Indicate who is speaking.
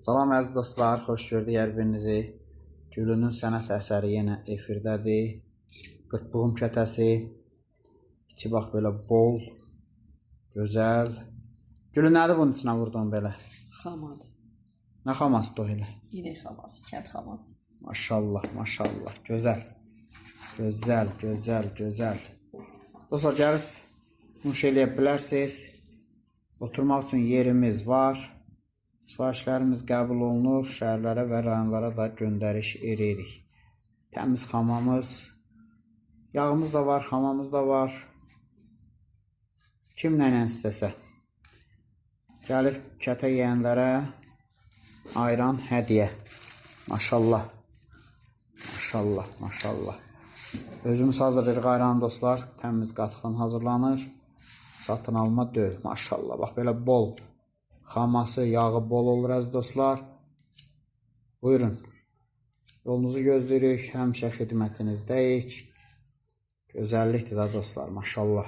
Speaker 1: Salam əziz dostlar, xoş gördük hər birinizi. Gülünün sənət əsəri yenə efirdədir. Qırpığım kətəsi. İçi bax belə bol, gözəl. Gülü nədir bunun içinə vurdun belə?
Speaker 2: Xamadır.
Speaker 1: Nə xamasıdır o elə?
Speaker 2: İnək xaması, kənd xaması.
Speaker 1: Maşallah, maşallah. Gözəl. Gözəl, gözəl, gözəl. Dostlar, gəlib nuş eləyə bilərsiniz. Oturmaq üçün yerimiz var. Sifarişlərimiz qəbul olunur, şəhərlərə və rayonlara da göndəriş edirik. Təmiz xamamız, yağımız da var, xamamız da var. Kim nəylə istəsə. Gəlib kətə yeyənlərə ayran hədiyyə. Maşallah, maşallah, maşallah. Özümüz hazırlayırıq ayranı dostlar. Təmiz qatıqdan hazırlanır. Satın alma deyil, maşallah. Bax belə bol. Xaması, yağı bol olur əziz dostlar. Buyurun. Yolunuzu gözləyirik. Həmişə xidmətinizdəyik. Gözəllikdir də dostlar. Maşallah.